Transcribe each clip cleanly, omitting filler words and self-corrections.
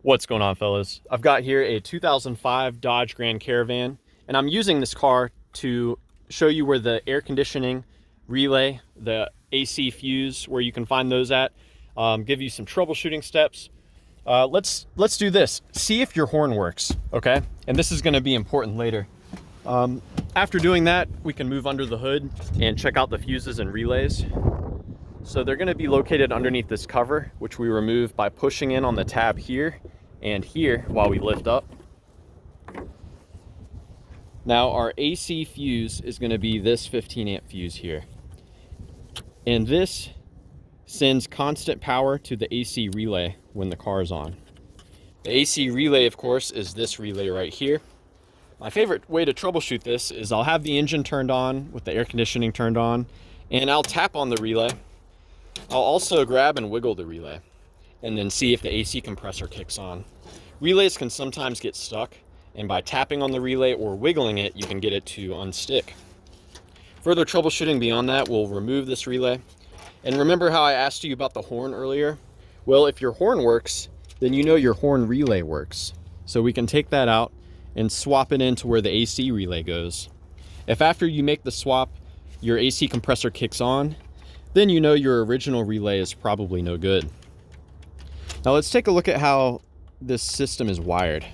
What's going on, fellas? I've got here a 2005 Dodge Grand Caravan, and I'm using this car to show you where the air conditioning relay, the AC fuse, where you can find those at, give you some troubleshooting steps. Let's do this. See if your horn works, okay? And this is gonna be important later. After doing that, we can move under the hood and check out the fuses and relays. So they're gonna be located underneath this cover, which we remove by pushing in on the tab here and here while we lift up. Now our AC fuse is gonna be this 15 amp fuse here. And this sends constant power to the AC relay when the car is on. The AC relay, of course, is this relay right here. My favorite way to troubleshoot this is I'll have the engine turned on with the air conditioning turned on, and I'll tap on the relay. I'll also grab and wiggle the relay and then see if the AC compressor kicks on. Relays can sometimes get stuck, and by tapping on the relay or wiggling it, you can get it to unstick. Further troubleshooting beyond that, we'll remove this relay. And remember how I asked you about the horn earlier? Well, if your horn works, then you know your horn relay works. So we can take that out and swap it into where the AC relay goes. If after you make the swap, your AC compressor kicks on, then you know your original relay is probably no good. Now let's take a look at how this system is wired.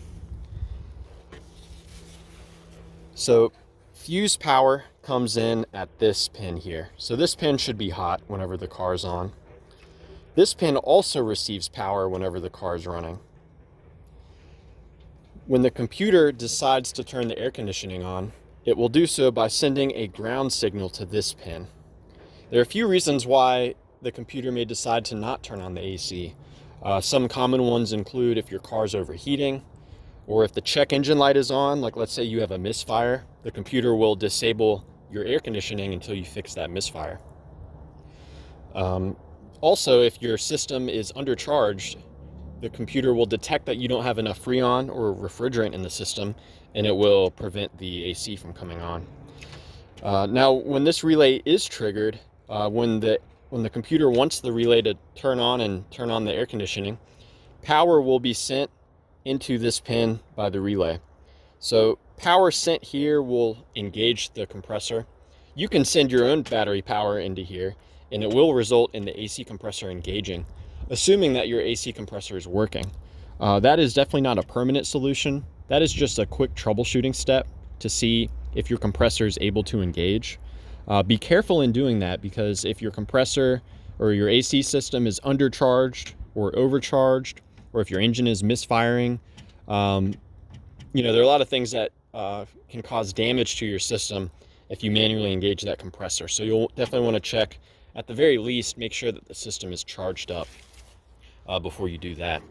So fuse power comes in at this pin here. So this pin should be hot whenever the car is on. This pin also receives power whenever the car is running. When the computer decides to turn the air conditioning on, it will do so by sending a ground signal to this pin. There are a few reasons why the computer may decide to not turn on the AC. Some common ones include if your car's overheating, or if the check engine light is on, like let's say you have a misfire, the computer will disable your air conditioning until you fix that misfire. Also, if your system is undercharged, the computer will detect that you don't have enough Freon or refrigerant in the system, and it will prevent the AC from coming on. Now, when this relay is triggered, when the computer wants the relay to turn on the air conditioning, power will be sent into this pin by the relay. So power sent here will engage the compressor. You can send your own battery power into here, and it will result in the AC compressor engaging, assuming that your AC compressor is working. That is definitely not a permanent solution. That is just a quick troubleshooting step to see if your compressor is able to engage. Be careful in doing that, because if your compressor or your AC system is undercharged or overcharged, or if your engine is misfiring, there are a lot of things that can cause damage to your system if you manually engage that compressor. So you'll definitely want to check, at the very least, make sure that the system is charged up before you do that.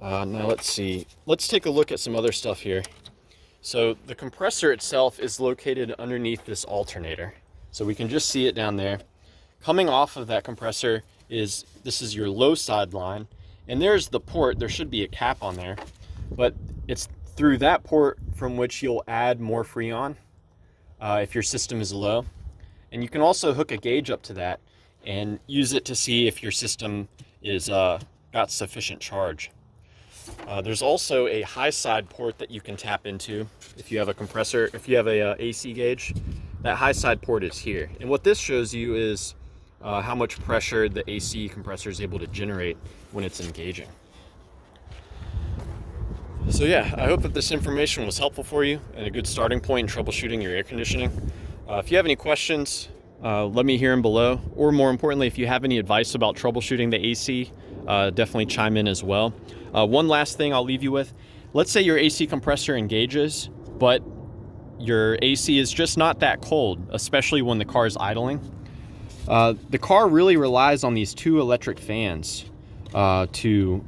Now let's see. Let's take a look at some other stuff here. So the compressor itself is located underneath this alternator. So we can just see it down there. Coming off of that compressor this is your low side line, and there's the port. There should be a cap on there, but it's through that port from which you'll add more Freon if your system is low. And you can also hook a gauge up to that and use it to see if your system is got sufficient charge. There's also a high side port that you can tap into if you have a compressor, if you have a AC gauge. That high side port is here. And what this shows you is how much pressure the AC compressor is able to generate when it's engaging. So yeah, I hope that this information was helpful for you and a good starting point in troubleshooting your air conditioning. If you have any questions, let me hear them below. Or more importantly, if you have any advice about troubleshooting the AC, definitely chime in as well. One last thing I'll leave you with. Let's say your AC compressor engages, but your AC is just not that cold, especially when the car is idling. The car really relies on these two electric fans to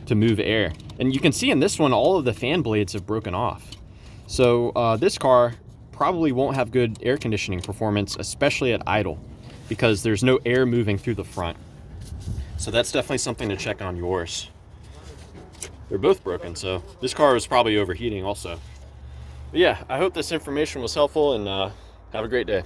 move air. And you can see in this one, all of the fan blades have broken off. So this car probably won't have good air conditioning performance, especially at idle, because there's no air moving through the front. So that's definitely something to check on yours. They're both broken, so this car is probably overheating also. But yeah, I hope this information was helpful, and have a great day.